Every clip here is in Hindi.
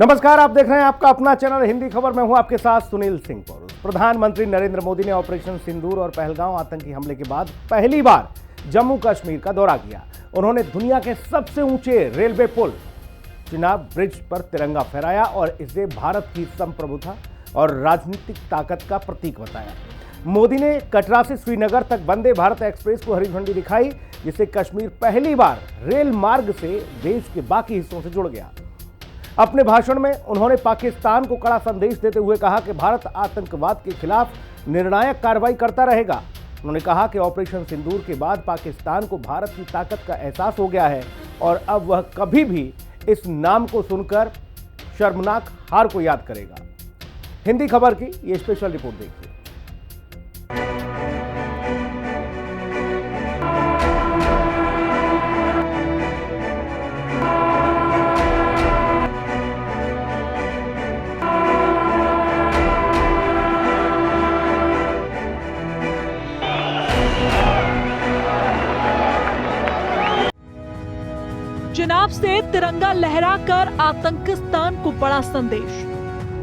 नमस्कार, आप देख रहे हैं आपका अपना चैनल हिंदी खबर। मैं हूं आपके साथ सुनील सिंह। प्रधानमंत्री नरेंद्र मोदी ने ऑपरेशन सिंदूर और पहलगांव आतंकी हमले के बाद पहली बार जम्मू कश्मीर का दौरा किया। उन्होंने दुनिया के सबसे ऊंचे रेलवे पुल चिनाब ब्रिज पर तिरंगा फहराया और इसे भारत की संप्रभुता और राजनीतिक ताकत का प्रतीक बताया। मोदी ने कटरा से श्रीनगर तक वंदे भारत एक्सप्रेस को हरी झंडी दिखाई, जिससे कश्मीर पहली बार रेल मार्ग से देश के बाकी हिस्सों से जुड़ गया। अपने भाषण में उन्होंने पाकिस्तान को कड़ा संदेश देते हुए कहा कि भारत आतंकवाद के खिलाफ निर्णायक कार्रवाई करता रहेगा। उन्होंने कहा कि ऑपरेशन सिंदूर के बाद पाकिस्तान को भारत की ताकत का एहसास हो गया है और अब वह कभी भी इस नाम को सुनकर शर्मनाक हार को याद करेगा। हिंदी खबर की यह स्पेशल रिपोर्ट देखिए। चिनाब से तिरंगा लहराकर आतंकिस्तान को बड़ा संदेश।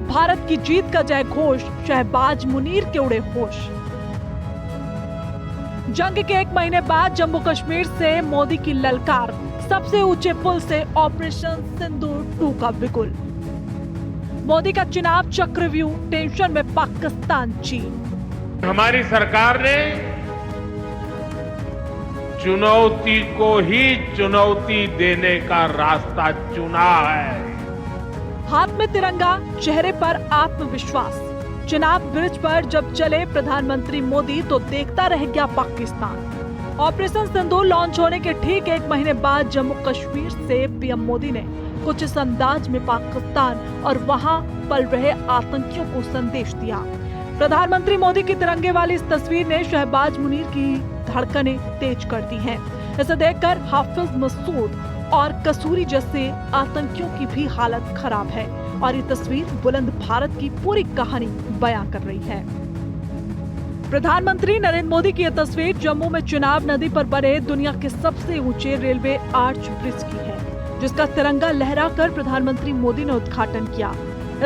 भारत की जीत का जय घोष, शहबाज मुनीर के उड़े होश। जंग के एक महीने बाद जम्मू कश्मीर से मोदी की ललकार, सबसे ऊंचे पुल से ऑपरेशन सिंदूर 2 का बिगुल। मोदी का चिनाब चक्रव्यूह, टेंशन में पाकिस्तान चीन। हमारी सरकार ने चुनौती को ही चुनौती देने का रास्ता चुना है। हाथ में तिरंगा, चेहरे पर आत्मविश्वास। चिनाब ब्रिज पर जब चले प्रधानमंत्री मोदी तो देखता रह गया पाकिस्तान। ऑपरेशन सिंदूर लॉन्च होने के ठीक एक महीने बाद जम्मू कश्मीर से पीएम मोदी ने कुछ इस अंदाज में पाकिस्तान और वहां पल रहे आतंकियों को संदेश दिया। प्रधानमंत्री मोदी की तिरंगे वाली इस तस्वीर ने शहबाज मुनीर की धड़कनें तेज कर दी हैं। इसे देखकर हाफिज मसूद और कसूरी जैसे आतंकियों की भी हालत खराब है और ये तस्वीर बुलंद भारत की पूरी कहानी बयां कर रही है। प्रधानमंत्री नरेंद्र मोदी की यह तस्वीर जम्मू में चिनाब नदी पर बने दुनिया के सबसे ऊंचे रेलवे आर्च ब्रिज की है, जिसका तिरंगा लहराकर प्रधानमंत्री मोदी ने उद्घाटन किया।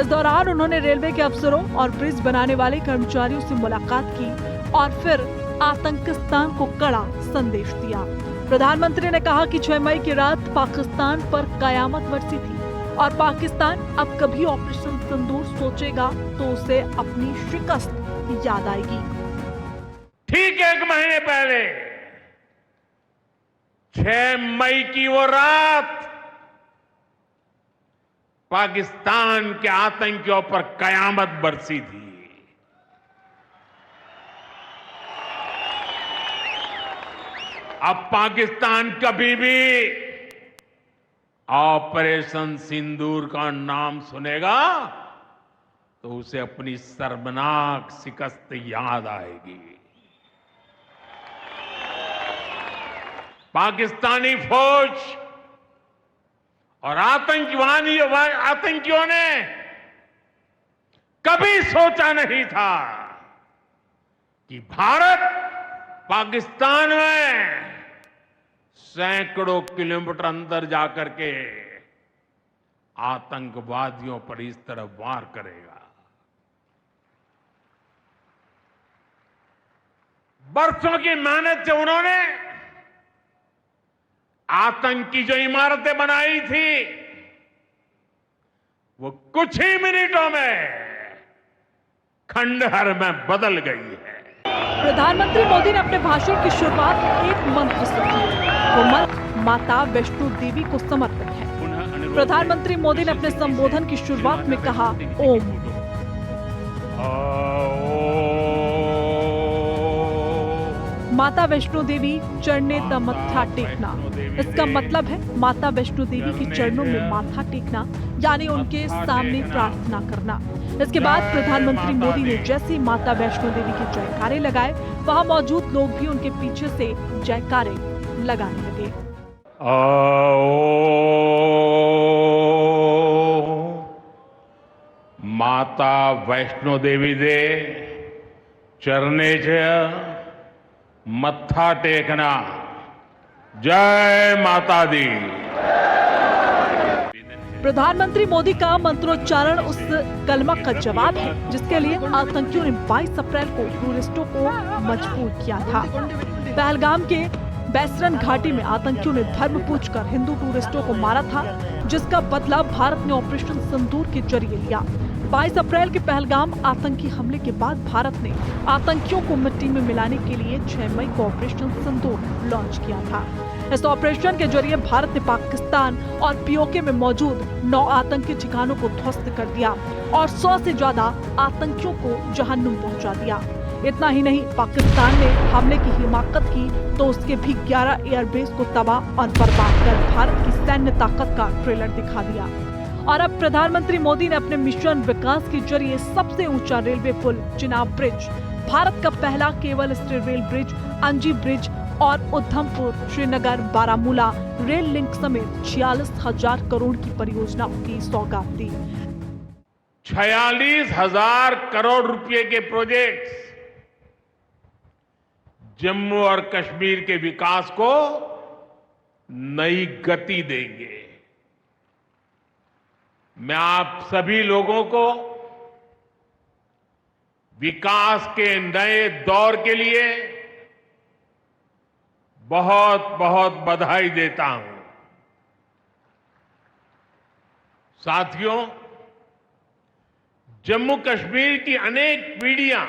इस दौरान उन्होंने रेलवे के अफसरों और ब्रिज बनाने वाले कर्मचारियों से मुलाकात की और फिर आतंकिस्तान को कड़ा संदेश दिया। प्रधानमंत्री ने कहा कि 6 मई की रात पाकिस्तान पर कयामत बरसी थी और पाकिस्तान अब कभी ऑपरेशन सिंदूर सोचेगा तो उसे अपनी शिकस्त याद आएगी। ठीक एक महीने पहले 6 मई की वो रात पाकिस्तान के आतंकियों पर कयामत बरसी थी। अब पाकिस्तान कभी भी ऑपरेशन सिंदूर का नाम सुनेगा तो उसे अपनी शर्मनाक शिकस्त याद आएगी। पाकिस्तानी फौज और आतंकियों ने कभी सोचा नहीं था कि भारत पाकिस्तान में सैकड़ों किलोमीटर अंदर जाकर के आतंकवादियों पर इस तरह वार करेगा। बरसों की मेहनत से उन्होंने आतंकी जो इमारतें बनाई थी वो कुछ ही मिनटों में खंडहर में बदल गई है। प्रधानमंत्री मोदी ने अपने भाषण की शुरुआत एक मंत्र से की। वो मंत्र माता वैष्णो देवी को समर्पित है। प्रधानमंत्री मोदी ने अपने संबोधन की शुरुआत में कहा, ओम। माता वैष्णो देवी चरणे द मत्था टेकना। इसका मतलब है माता वैष्णो देवी के चरणों में माथा टेकना, यानी उनके सामने प्रार्थना करना। इसके बाद प्रधानमंत्री मोदी ने जैसे माता वैष्णो देवी के जयकारे लगाए, वहां मौजूद लोग भी उनके पीछे से जयकारे लगाने लगे। माता वैष्णो देवी दे चरणे च मत्था टेकना। जय माता दी। प्रधानमंत्री मोदी का मंत्रोच्चारण उस कलमा का जवाब है जिसके लिए आतंकियों ने 22 अप्रैल को टूरिस्टों को मजबूर किया था। पहलगाम के बैसरन घाटी में आतंकियों ने धर्म पूछकर हिंदू टूरिस्टों को मारा था, जिसका बदला भारत ने ऑपरेशन सिंदूर के जरिए लिया। 22 अप्रैल के पहलगाम आतंकी हमले के बाद भारत ने आतंकियों को मिट्टी में मिलाने के लिए 6 मई को ऑपरेशन सिंदूर लॉन्च किया था। इस ऑपरेशन के जरिए भारत ने पाकिस्तान और पीओके में मौजूद 9 आतंकी ठिकानों को ध्वस्त कर दिया और 100 से ज्यादा आतंकियों को जहन्नुम पहुंचा दिया। इतना ही नहीं, पाकिस्तान ने हमले की हिमाकत की तो उसके भी 11 एयरबेस को तबाह और बर्बाद कर भारत की सैन्य ताकत का ट्रेलर दिखा दिया। और अब प्रधानमंत्री मोदी ने अपने मिशन विकास के जरिए सबसे ऊंचा रेलवे पुल चिनाब ब्रिज, भारत का पहला केबल स्टील रेल ब्रिज अंजी ब्रिज और उधमपुर श्रीनगर बारामूला रेल लिंक समेत 46,000 करोड़ की परियोजनाओं की सौगात दी। 46,000 करोड़ रुपए के प्रोजेक्ट्स जम्मू और कश्मीर के विकास को नई गति देंगे। मैं आप सभी लोगों को विकास के नए दौर के लिए बहुत बहुत बधाई देता हूं। साथियों, जम्मू कश्मीर की अनेक पीढ़ियां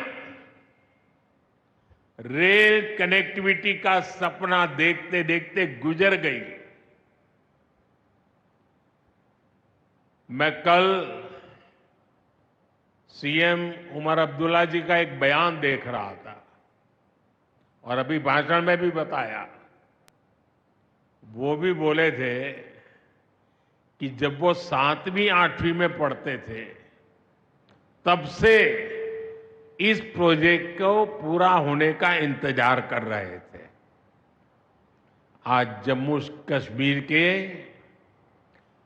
रेल कनेक्टिविटी का सपना देखते देखते गुजर गई। मैं कल सीएम उमर अब्दुल्ला जी का एक बयान देख रहा था और अभी भाषण में भी बताया। वो भी बोले थे कि जब वो 7वीं 8वीं में पढ़ते थे तब से इस प्रोजेक्ट को पूरा होने का इंतजार कर रहे थे। आज जम्मू कश्मीर के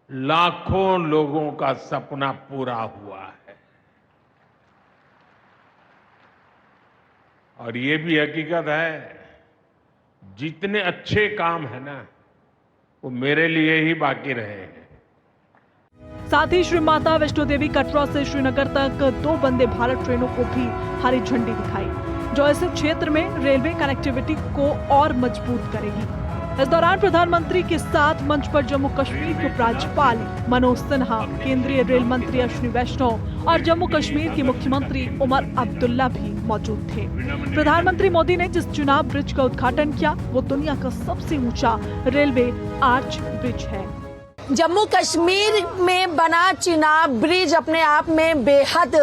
लाखों लोगों का सपना पूरा हुआ है। और ये भी हकीकत है, जितने अच्छे काम है ना, वो मेरे लिए ही बाकी रहे हैं। साथ ही श्री माता वैष्णो देवी कटरा से श्रीनगर तक 2 वंदे भारत ट्रेनों को भी हरी झंडी दिखाई, जो इस क्षेत्र में रेलवे कनेक्टिविटी को और मजबूत करेगी। इस दौरान प्रधानमंत्री के साथ मंच पर जम्मू कश्मीर के उपराज्यपाल मनोज सिन्हा, केंद्रीय रेल मंत्री अश्विनी वैष्णव और जम्मू कश्मीर के मुख्यमंत्री उमर अब्दुल्ला भी मौजूद थे। प्रधानमंत्री मोदी ने जिस चिनाब ब्रिज का उद्घाटन किया वो दुनिया का सबसे ऊंचा रेलवे आर्च ब्रिज है। जम्मू कश्मीर में बना चिनाब ब्रिज अपने आप में बेहद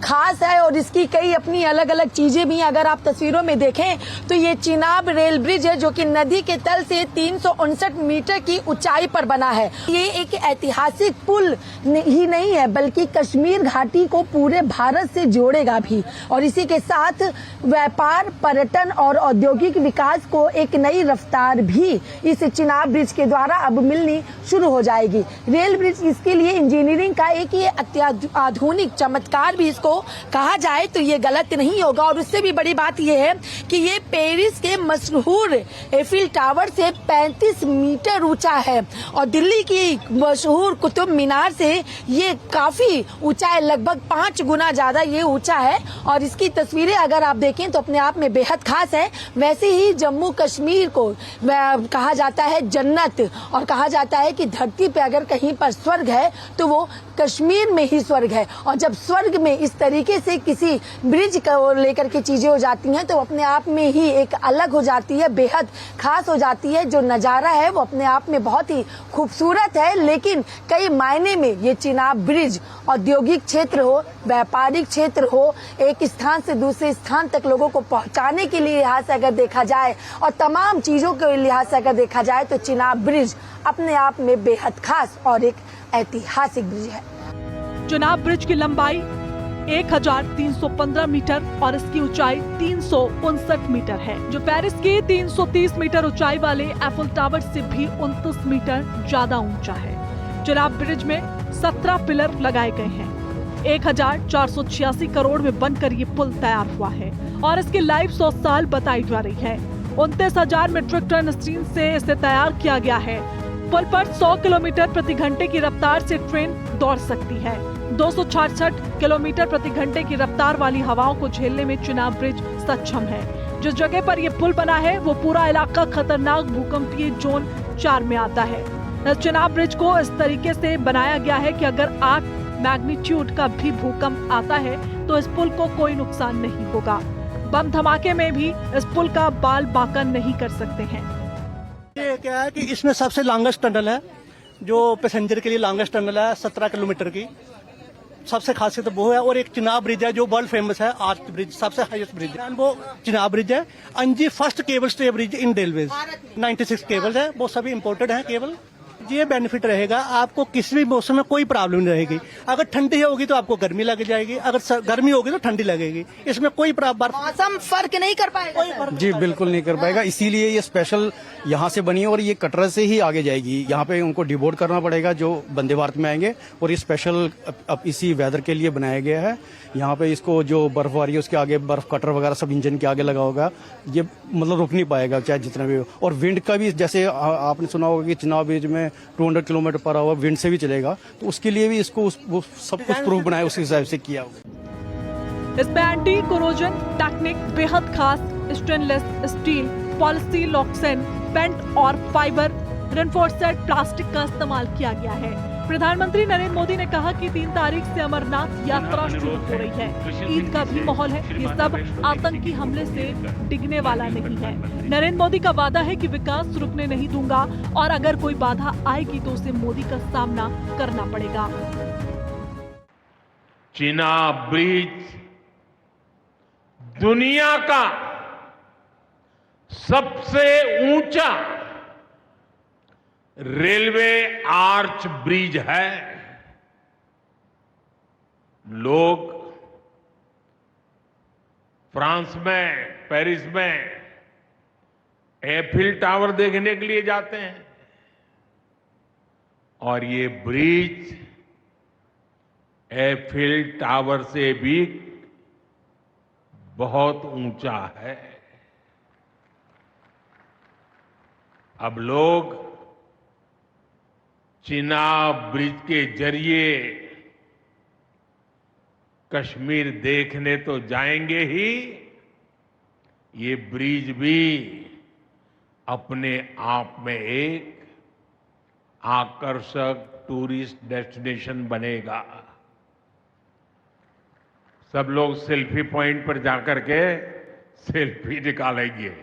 खास है और इसकी कई अपनी अलग अलग चीजें भी। अगर आप तस्वीरों में देखें तो ये चिनाब रेल ब्रिज है जो कि नदी के तल से 359 मीटर की ऊंचाई पर बना है। ये एक ऐतिहासिक पुल ही नहीं है बल्कि कश्मीर घाटी को पूरे भारत से जोड़ेगा भी और इसी के साथ व्यापार, पर्यटन और औद्योगिक विकास को एक नई रफ्तार भी इस चिनाब ब्रिज के द्वारा अब मिलनी शुरू हो जाएगी। रेल ब्रिज इसके लिए इंजीनियरिंग का एक ये अत्याधुनिक चमत्कार भी इसको कहा जाए तो ये गलत नहीं होगा। और उससे भी बड़ी बात ये है कि ये पेरिस के मशहूर एफिल टावर से 35 मीटर ऊंचा है और दिल्ली की मशहूर कुतुब मीनार से ये काफी ऊंचा है, लगभग 5 गुना ज्यादा ये ऊंचा है। और इसकी तस्वीरें अगर आप देखें तो अपने आप में बेहद खास है। वैसे ही जम्मू कश्मीर को कहा जाता है जन्नत और कहा जाता है कि धरती पे अगर कहीं पर स्वर्ग है तो वो कश्मीर में ही स्वर्ग है। और जब स्वर्ग में इस तरीके से किसी ब्रिज को लेकर के चीजें हो जाती हैं तो अपने आप में ही एक अलग हो जाती है, बेहद खास हो जाती है। जो नजारा है वो अपने आप में बहुत ही खूबसूरत है। लेकिन कई मायने में ये चिनाब ब्रिज औद्योगिक क्षेत्र हो, व्यापारिक क्षेत्र हो, एक स्थान से दूसरे स्थान तक लोगों को पहुंचाने के लिए लिहाज से अगर देखा जाए और तमाम चीजों के लिहाज से अगर देखा जाए तो चिनाब ब्रिज अपने आप में बेहद खास और एक ऐतिहासिक ब्रिज है। चिनाब ब्रिज की लंबाई 1315 मीटर और इसकी ऊंचाई 359 मीटर है, जो पेरिस के 330 मीटर ऊंचाई वाले एफिल टावर से भी 29 मीटर ज्यादा ऊंचा है। चिनाब ब्रिज में 17 पिलर लगाए गए हैं। 1486 करोड़ में बनकर ये पुल तैयार हुआ है और इसकी लाइफ 100 साल बताई जा रही है। 29,000 मीट्रिक टन स्टील से इसे तैयार किया गया है। पुल पर 100 किलोमीटर प्रति घंटे की रफ्तार से ट्रेन दौड़ सकती है। 266 किलोमीटर प्रति घंटे की रफ्तार वाली हवाओं को झेलने में चिनाब ब्रिज सक्षम है। जिस जगह पर यह पुल बना है वो पूरा इलाका खतरनाक भूकंपीय जोन 4 में आता है। इस चिनाब ब्रिज को इस तरीके से बनाया गया है कि अगर 8 मैग्नीट्यूड का भी भूकंप आता है तो इस पुल को कोई नुकसान नहीं होगा। बम धमाके में भी इस पुल का बाल बाका नहीं कर सकते हैं। ये क्या है कि इसमें सबसे लॉन्गेस्ट टनल है, जो पैसेंजर के लिए लॉन्गेस्ट टनल है 17 किलोमीटर की। सबसे खासियत वो है। और एक चिनाब ब्रिज है जो वर्ल्ड फेमस है, आर्च ब्रिज, सबसे हाईएस्ट ब्रिज है, वो चिनाब ब्रिज है। अंजी फर्स्ट केबल स्टे ब्रिज इन रेलवेज। 96 केबल है, वो सभी इंपोर्टेड है केबल। ये बेनिफिट रहेगा, आपको किसी भी मौसम में कोई प्रॉब्लम नहीं रहेगी। अगर ठंडी होगी तो आपको गर्मी लग जाएगी, अगर गर्मी होगी तो ठंडी लगेगी। इसमें कोई मौसम फर्क नहीं कर पाएगा जी बिल्कुल नहीं कर पाएगा, इसीलिए ये स्पेशल यहाँ से बनी है और ये कटरा से ही आगे जाएगी। यहाँ पे उनको डिबोर्ड करना पड़ेगा जो वंदे भारत में आएंगे, और ये स्पेशल अब इसी वेदर के लिए बनाया गया है। यहाँ पे इसको जो बर्फबारी है उसके आगे बर्फ कटर वगैरह सब इंजन के आगे लगा होगा, ये मतलब रुक नहीं पाएगा चाहे जितना भी हो। और विंड का भी, जैसे आपने सुना होगा कि चिनाब ब्रिज में 200 किलोमीटर पर आवर विंड से भी चलेगा, तो उसके लिए भी इसको वो सब कुछ प्रूफ बनाया उस हिसाब से किया। इसमें एंटी कोरोजन टेक्निक, बेहद खास स्टेनलेस स्टील, पॉलिसी लॉक्सेन, पेंट और फाइबर रेनफोर्स्ड प्लास्टिक का इस्तेमाल किया गया है। प्रधानमंत्री नरेंद्र मोदी ने कहा कि 3 तारीख से अमरनाथ यात्रा शुरू हो रही है। ईद का भी माहौल है। ये सब आतंकी हमले से डिगने वाला नहीं है। नरेंद्र मोदी का वादा है कि विकास रुकने नहीं दूंगा, और अगर कोई बाधा आएगी तो उसे मोदी का सामना करना पड़ेगा। चिनाब ब्रिज दुनिया का सबसे ऊंचा रेलवे आर्च ब्रिज है। लोग फ्रांस में, पेरिस में एफिल टावर देखने के लिए जाते हैं, और ये ब्रिज एफिल टावर से भी बहुत ऊंचा है। अब लोग चिनाब ब्रिज के जरिए कश्मीर देखने तो जाएंगे ही, ये ब्रिज भी अपने आप में एक आकर्षक टूरिस्ट डेस्टिनेशन बनेगा। सब लोग सेल्फी पॉइंट पर जाकर के सेल्फी निकालेंगे।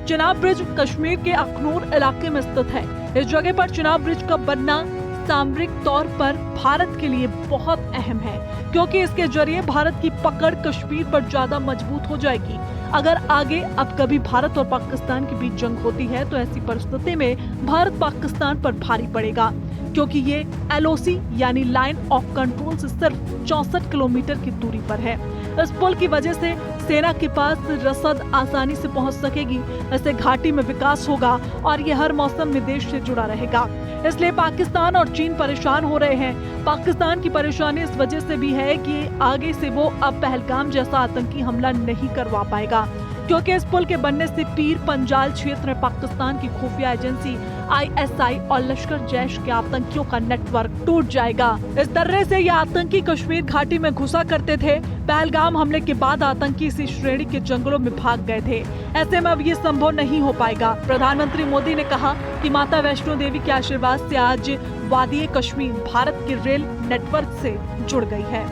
चिनाब ब्रिज कश्मीर के अखनूर इलाके में स्थित है। इस जगह पर चिनाब ब्रिज का बनना सामरिक तौर पर भारत के लिए बहुत अहम है, क्योंकि इसके जरिए भारत की पकड़ कश्मीर पर ज्यादा मजबूत हो जाएगी। अगर आगे अब कभी भारत और पाकिस्तान के बीच जंग होती है तो ऐसी परिस्थिति में भारत पाकिस्तान पर भारी पड़ेगा, क्योंकि ये LOC यानी लाइन ऑफ कंट्रोल से सिर्फ 64 किलोमीटर की दूरी पर है। इस पुल की वजह से सेना के पास रसद आसानी से पहुंच सकेगी। इससे घाटी में विकास होगा और ये हर मौसम में देश से जुड़ा रहेगा। इसलिए पाकिस्तान और चीन परेशान हो रहे हैं। पाकिस्तान की परेशानी इस वजह से भी है कि आगे से वो अब पहलगाम जैसा आतंकी हमला नहीं करवा पाएगा, क्योंकि इस पुल के बनने से पीर पंजाल क्षेत्र में पाकिस्तान की खुफिया एजेंसी ISI और लश्कर जैश के आतंकियों का नेटवर्क टूट जाएगा। इस दर्रे से ये आतंकी कश्मीर घाटी में घुसा करते थे। पहलगाम हमले के बाद आतंकी इसी श्रेणी के जंगलों में भाग गए थे। ऐसे में अब ये संभव नहीं हो पाएगा। प्रधानमंत्री मोदी ने कहा कि माता वैष्णो देवी के आशीर्वाद से आज वादी कश्मीर भारत के रेल नेटवर्क से जुड़ गई है।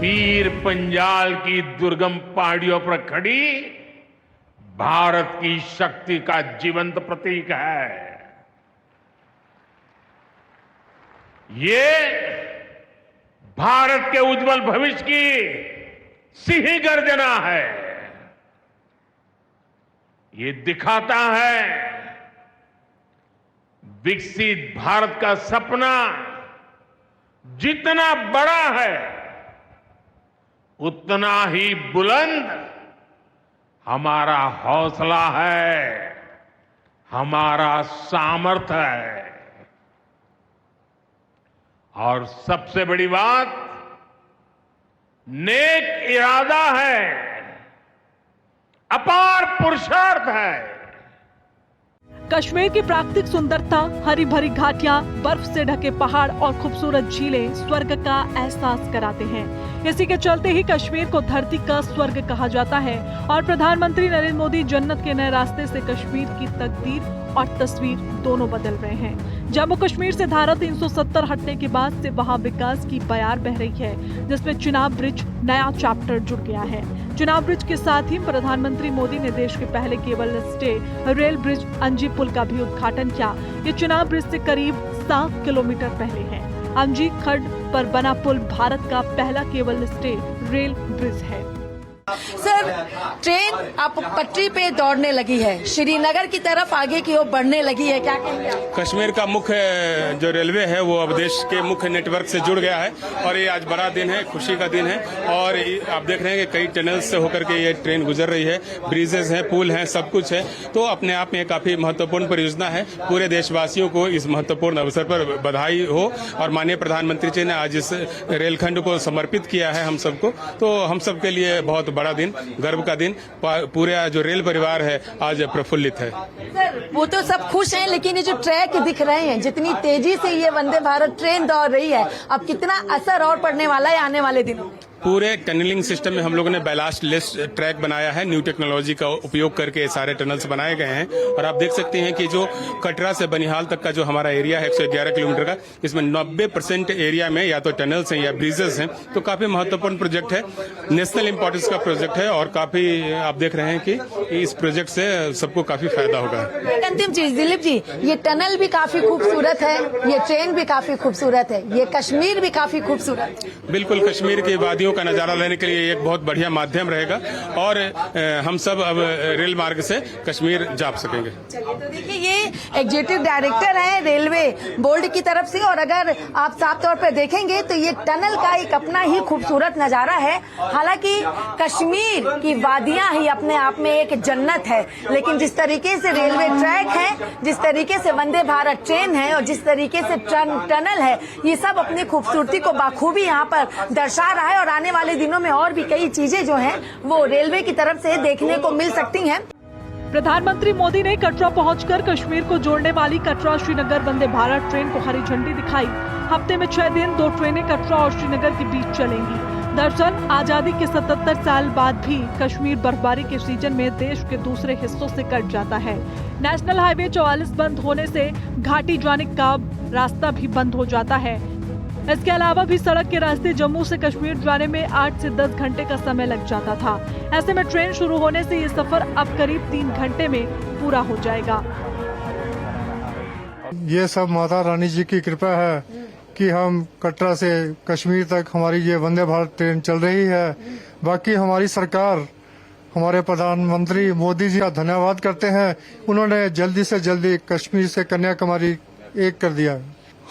पीर पंजाल की दुर्गम पहाड़ियों पर खड़ी भारत की शक्ति का जीवंत प्रतीक है। ये भारत के उज्जवल भविष्य की सिंह गर्जना है। ये दिखाता है विकसित भारत का सपना जितना बड़ा है उतना ही बुलंद हमारा हौसला है, हमारा सामर्थ्य है। और सबसे बड़ी बात, नेक इरादा है, अपार पुरुषार्थ है। कश्मीर की प्राकृतिक सुंदरता, हरी भरी घाटियां, बर्फ से ढके पहाड़ और खूबसूरत झीलें स्वर्ग का एहसास कराते हैं। इसी के चलते ही कश्मीर को धरती का स्वर्ग कहा जाता है और प्रधानमंत्री नरेंद्र मोदी जन्नत के नए रास्ते से कश्मीर की तकदीर और तस्वीर दोनों बदल रहे हैं। जम्मू कश्मीर से धारा 370 हटने के बाद से वहां विकास की बयार बह रही है, जिसमें चिनाब ब्रिज नया चैप्टर जुड़ गया है। चिनाब ब्रिज के साथ ही प्रधानमंत्री मोदी ने देश के पहले केबल स्टे रेल ब्रिज अंजी पुल का भी उद्घाटन किया। ये चिनाब ब्रिज से करीब 7 किलोमीटर पहले है। अंजी खड्ड पर बना पुल भारत का पहला केबल स्टे रेल ब्रिज है। सर, ट्रेन अब पटरी पे दौड़ने लगी है, श्रीनगर की तरफ आगे की ओर बढ़ने लगी है, क्या कहेंगे आप? कश्मीर का मुख्य जो रेलवे है वो अब देश के मुख्य नेटवर्क से जुड़ गया है और ये आज बड़ा दिन है, खुशी का दिन है। और आप देख रहे हैं कि कई टनल्स से होकर के ये ट्रेन गुजर रही है, ब्रिजेस हैं, पुल हैं, सब कुछ है। तो अपने आप में काफी महत्वपूर्ण परियोजना है। पूरे देशवासियों को इस महत्वपूर्ण अवसर पर बधाई हो और माननीय प्रधानमंत्री जी ने आज इस रेलखंड को समर्पित किया है हम सबको, तो हम सबके लिए बहुत बड़ा दिन, गर्व का दिन। पूरा जो रेल परिवार है आज प्रफुल्लित है। सर, वो तो सब खुश हैं, लेकिन ये जो ट्रैक दिख रहे हैं, जितनी तेजी से ये वंदे भारत ट्रेन दौड़ रही है, अब कितना असर और पड़ने वाला है आने वाले दिनों में? पूरे टनलिंग सिस्टम में हम लोगों ने बैलास्ट लेस ट्रैक बनाया है। न्यू टेक्नोलॉजी का उपयोग करके सारे टनल्स बनाए गए हैं और आप देख सकते हैं कि जो कटरा से बनिहाल तक का जो हमारा एरिया है 111 किलोमीटर का, इसमें 90% एरिया में या तो टनल्स हैं या ब्रिजेस हैं। तो काफी महत्वपूर्ण प्रोजेक्ट है, नेशनल इंपॉर्टेंस का प्रोजेक्ट है और काफी आप देख रहे हैं कि इस प्रोजेक्ट से सबको काफी फायदा होगा। एक अंतिम चीज दिलीप जी, ये टनल भी काफी खूबसूरत है, ये ट्रेन भी काफी खूबसूरत है, ये कश्मीर भी काफी खूबसूरत है। बिल्कुल, कश्मीर की वादियों का नजारा लेने के लिए एक बहुत बढ़िया माध्यम रहेगा और हम सब अब रेल मार्ग से कश्मीर जा सकेंगे। चलिए, तो देखिए ये एग्जीक्यूटिव डायरेक्टर है रेलवे बोर्ड की तरफ से, और अगर आप साफ तौर पर देखेंगे तो ये टनल का एक अपना ही खूबसूरत नजारा है। हालांकि कश्मीर की वादियां ही अपने आप में एक जन्नत है, लेकिन जिस तरीके से रेलवे ट्रैक है, जिस तरीके से वंदे भारत ट्रेन है और जिस तरीके से टनल है, ये सब अपनी खूबसूरती को बाखूबी यहाँ पर दर्शा रहा है। और आने वाले दिनों में और भी कई चीजें जो हैं वो रेलवे की तरफ से देखने को मिल सकती हैं। प्रधानमंत्री मोदी ने कटरा पहुंचकर कश्मीर को जोड़ने वाली कटरा श्रीनगर वंदे भारत ट्रेन को हरी झंडी दिखाई। हफ्ते में 6 दिन 2 ट्रेनें कटरा और श्रीनगर के बीच चलेंगी। दरअसल आजादी के 77 साल बाद भी कश्मीर बर्फबारी के सीजन में देश के दूसरे हिस्सों से कट जाता है। नेशनल हाईवे 44 बंद होने से घाटी जाने का रास्ता भी बंद हो जाता है। इसके अलावा भी सड़क के रास्ते जम्मू से कश्मीर जाने में 8 से 10 घंटे का समय लग जाता था। ऐसे में ट्रेन शुरू होने से ये सफर अब करीब 3 घंटे में पूरा हो जाएगा। ये सब माता रानी जी की कृपा है कि हम कटरा से कश्मीर तक हमारी ये वंदे भारत ट्रेन चल रही है। बाकी हमारी सरकार, हमारे प्रधानमंत्री मोदी जी का धन्यवाद करते हैं। उन्होंने जल्दी से जल्दी कश्मीर से कन्याकुमारी एक कर दिया।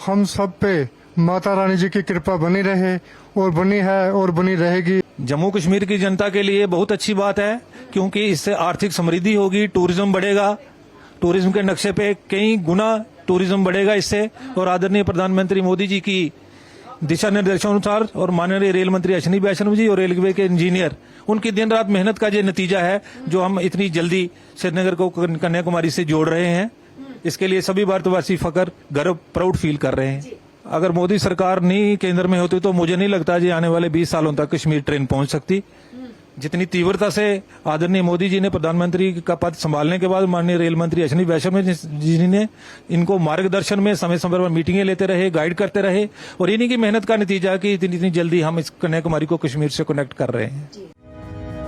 हम सब पे माता रानी जी की कृपा बनी रहे और बनी है और बनी रहेगी। जम्मू कश्मीर की जनता के लिए बहुत अच्छी बात है, क्योंकि इससे आर्थिक समृद्धि होगी, टूरिज्म बढ़ेगा, टूरिज्म के नक्शे पे कई गुना टूरिज्म बढ़ेगा इससे। और आदरणीय प्रधानमंत्री मोदी जी की दिशा निर्देशानुसार और माननीय रेल मंत्री अश्विनी वैष्णव जी और रेलवे के इंजीनियर, उनकी दिन रात मेहनत का ये नतीजा है जो हम इतनी जल्दी श्रीनगर को कन्याकुमारी से जोड़ रहे हैं। इसके लिए सभी भारतवासी फख्र, गर्व, प्राउड फील कर रहे हैं। अगर मोदी सरकार नहीं केंद्र में होती तो मुझे नहीं लगता जी आने वाले 20 सालों तक कश्मीर ट्रेन पहुंच सकती। जितनी तीव्रता से आदरणीय मोदी जी ने प्रधानमंत्री का पद संभालने के बाद माननीय रेल मंत्री अश्विनी वैष्णव जी ने इनको मार्गदर्शन में समय समय पर मीटिंगें लेते रहे, गाइड करते रहे, और इन्हीं की मेहनत का नतीजा कि इतनी जल्दी हम इस कन्याकुमारी को कश्मीर से कनेक्ट कर रहे हैं।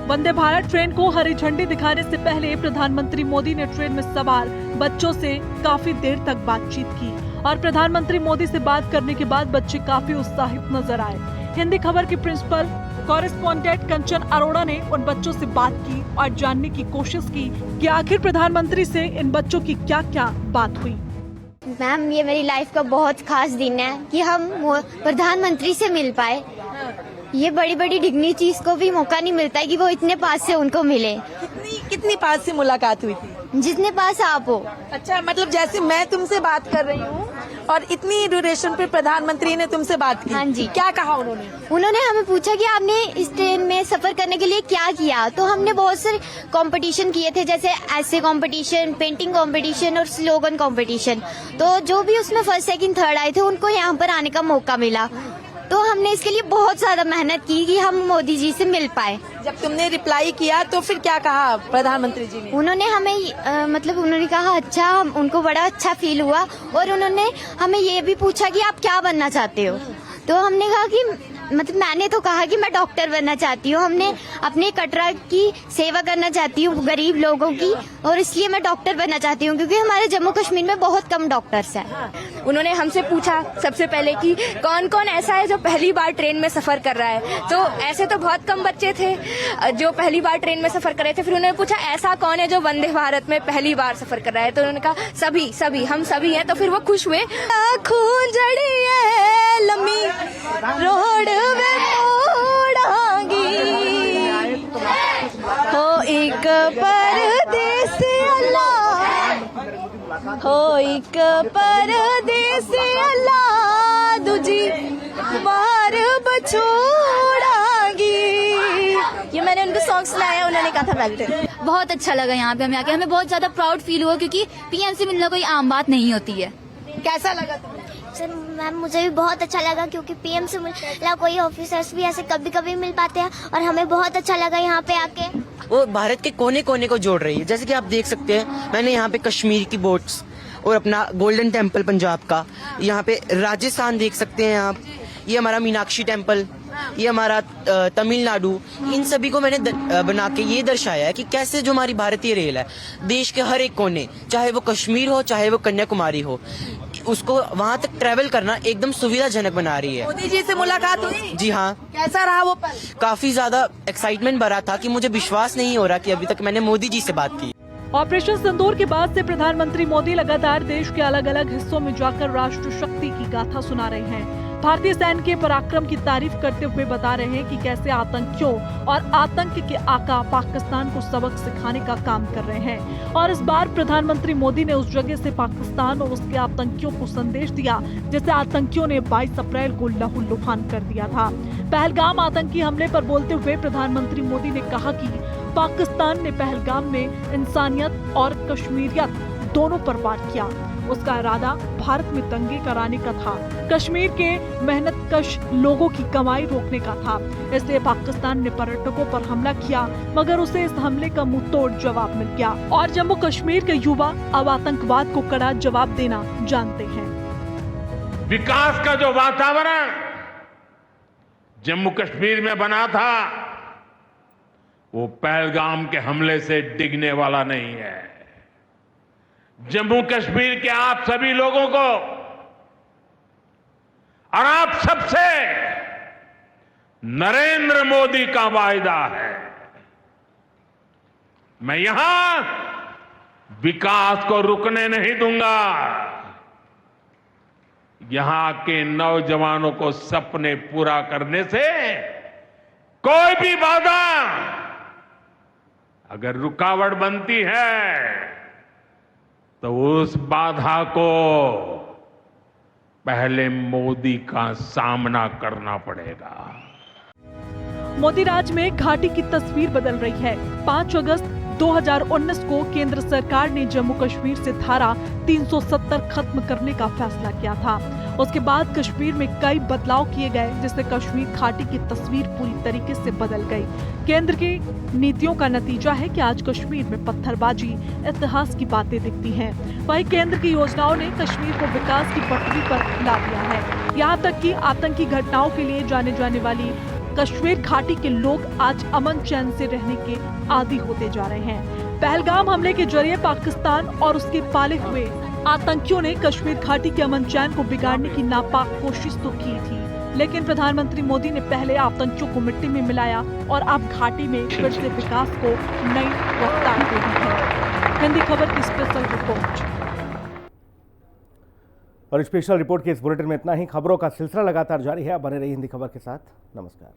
वंदे भारत ट्रेन को हरी झंडी दिखाने से पहले प्रधानमंत्री मोदी ने ट्रेन में सवार बच्चों से काफी देर तक बातचीत की और प्रधानमंत्री मोदी से बात करने के बाद बच्चे काफी उत्साहित नजर आए। हिंदी खबर की प्रिंसिपल कॉरेस्पॉन्डेंट कंचन अरोड़ा ने उन बच्चों से बात की और जानने की कोशिश की कि आखिर प्रधानमंत्री से इन बच्चों की क्या क्या बात हुई। मैम, ये मेरी लाइफ का बहुत खास दिन है कि हम प्रधानमंत्री से मिल पाए। ये बड़ी बड़ी डिग्नी चीज को भी मौका नहीं मिलता है कि वो इतने पास से उनको मिले। कितनी पास से मुलाकात हुई थी? जितने पास आप हो। अच्छा, मतलब जैसे मैं तुमसे बात कर रही हूँ और इतनी ड्यूरेशन पे प्रधानमंत्री ने तुमसे बात की। हाँ जी। क्या कहा उन्होंने? उन्होंने हमें पूछा कि आपने इस ट्रेन में सफर करने के लिए क्या किया, तो हमने बहुत सारे कंपटीशन किए थे, जैसे ऐसे कंपटीशन, पेंटिंग कंपटीशन और स्लोगन कंपटीशन। तो जो भी उसमें फर्स्ट सेकंड थर्ड आए थे उनको यहाँ पर आने का मौका मिला। तो हमने इसके लिए बहुत ज्यादा मेहनत की कि हम मोदी जी से मिल पाए। जब तुमने रिप्लाई किया तो फिर क्या कहा प्रधानमंत्री जी ने? उन्होंने हमें उन्होंने कहा अच्छा, उनको बड़ा अच्छा फील हुआ और उन्होंने हमें ये भी पूछा कि आप क्या बनना चाहते हो। तो हमने कहा कि मैंने तो कहा कि मैं डॉक्टर बनना चाहती हूँ, हमने अपने कटरा की सेवा करना चाहती हूँ गरीब लोगों की, और इसलिए मैं डॉक्टर बनना चाहती हूँ क्योंकि हमारे जम्मू कश्मीर में बहुत कम डॉक्टर्स हैं। उन्होंने हमसे पूछा सबसे पहले कि कौन कौन ऐसा है जो पहली बार ट्रेन में सफर कर रहा है। तो ऐसे तो बहुत कम बच्चे थे जो पहली बार ट्रेन में सफर कर रहे थे। फिर उन्होंने पूछा ऐसा कौन है जो वंदे भारत में पहली बार सफर कर रहा है। तो उन्होंने कहा सभी हम सभी हैं। तो फिर वो खुश हुए। खून जड़ी है लम्मी रोड में मोड़ांगी, हो एक परदेस अल्लाह, हो एक परदेस अल्लाह, दूजी बार बछोड़ांगी। ये मैंने उनको सॉन्ग सुनाया, उन्होंने कहा था पहले। बहुत अच्छा लगा यहाँ पे हमें आके, हमें बहुत ज्यादा प्राउड फील हुआ क्योंकि पीएम से मिलना कोई आम बात नहीं होती है। कैसा लगा तुम्हें? सर मैम मुझे भी बहुत अच्छा लगा क्योंकि पीएम से मिलना कोई ऑफिसर्स भी ऐसे कभी कभी मिल पाते हैं, और हमें बहुत अच्छा लगा यहाँ पे आके। वो भारत के कोने कोने को जोड़ रही है। जैसे कि आप देख सकते हैं, मैंने यहाँ पे कश्मीर की बोट्स और अपना गोल्डन टेम्पल पंजाब का, यहाँ पे राजस्थान देख सकते हैं आप, ये हमारा मीनाक्षी टेम्पल, ये हमारा तमिलनाडु, इन सभी को मैंने बना के ये दर्शाया है कि कैसे जो हमारी भारतीय रेल है देश के हर एक कोने, चाहे वो कश्मीर हो चाहे वो कन्याकुमारी हो, उसको वहाँ तक ट्रेवल करना एकदम सुविधाजनक बना रही है। मोदी जी से मुलाकात हुई? जी हाँ। कैसा रहा वो पल? काफी ज्यादा एक्साइटमेंट भरा था कि मुझे विश्वास नहीं हो रहा कि अभी तक मैंने मोदी जी से बात की। ऑपरेशन सिंदूर के बाद से प्रधानमंत्री मोदी लगातार देश के अलग अलग हिस्सों में जाकर राष्ट्र शक्ति की गाथा सुना रहे हैं। भारतीय सैन्य के पराक्रम की तारीफ करते हुए बता रहे हैं कि कैसे आतंकियों और आतंक के आका पाकिस्तान को सबक सिखाने का काम कर रहे हैं। और इस बार प्रधानमंत्री मोदी ने उस जगह से पाकिस्तान और उसके आतंकियों को संदेश दिया जैसे आतंकियों ने 22 अप्रैल को लहूलुहान कर दिया था। पहलगाम आतंकी हमले पर बोलते हुए प्रधानमंत्री मोदी ने कहा कि पाकिस्तान ने पहलगाम में इंसानियत और कश्मीरियत दोनों पर वार किया। उसका इरादा भारत में दंगे कराने का था, कश्मीर के मेहनतकश लोगों की कमाई रोकने का था। इसलिए पाकिस्तान ने पर्यटकों पर हमला किया, मगर उसे इस हमले का मुंह तोड़ जवाब मिल गया। और जम्मू कश्मीर के युवा अब आतंकवाद को कड़ा जवाब देना जानते हैं। विकास का जो वातावरण जम्मू कश्मीर में बना था वो पहलगाम के हमले से डिगने वाला नहीं है। जम्मू कश्मीर के आप सभी लोगों को और आप सबसे नरेंद्र मोदी का वायदा है, मैं यहां विकास को रुकने नहीं दूंगा। यहां के नौजवानों को सपने पूरा करने से कोई भी बाधा अगर रुकावट बनती है तो उस बाधा को पहले मोदी का सामना करना पड़ेगा। मोदी राज में घाटी की तस्वीर बदल रही है। 5 अगस्त 2019 को केंद्र सरकार ने जम्मू कश्मीर से धारा 370 खत्म करने का फैसला किया था। उसके बाद कश्मीर में कई बदलाव किए गए जिससे कश्मीर घाटी की तस्वीर पूरी तरीके से बदल गई। केंद्र की नीतियों का नतीजा है कि आज कश्मीर में पत्थरबाजी इतिहास की बातें दिखती हैं। वहीं केंद्र की योजनाओं ने कश्मीर को विकास की पटरी पर ला दिया है। यहाँ तक कि आतंकी घटनाओं के लिए जाने जाने वाली कश्मीर घाटी के लोग आज अमन चैन से रहने के आदी होते जा रहे हैं। पहलगाम हमले के जरिए पाकिस्तान और उसके पाले हुए आतंकियों ने कश्मीर घाटी के अमन चैन को बिगाड़ने की नापाक कोशिश तो की थी, लेकिन प्रधानमंत्री मोदी ने पहले आतंकियों को मिट्टी में मिलाया और अब घाटी में फिर से विकास को नई रफ्तार दे दी है। हिंदी खबर की स्पेशल रिपोर्ट। और स्पेशल रिपोर्ट के इस बुलेटिन में इतना ही। खबरों का सिलसिला लगातार जारी है, आप बने रहिए हिंदी खबर के साथ। नमस्कार।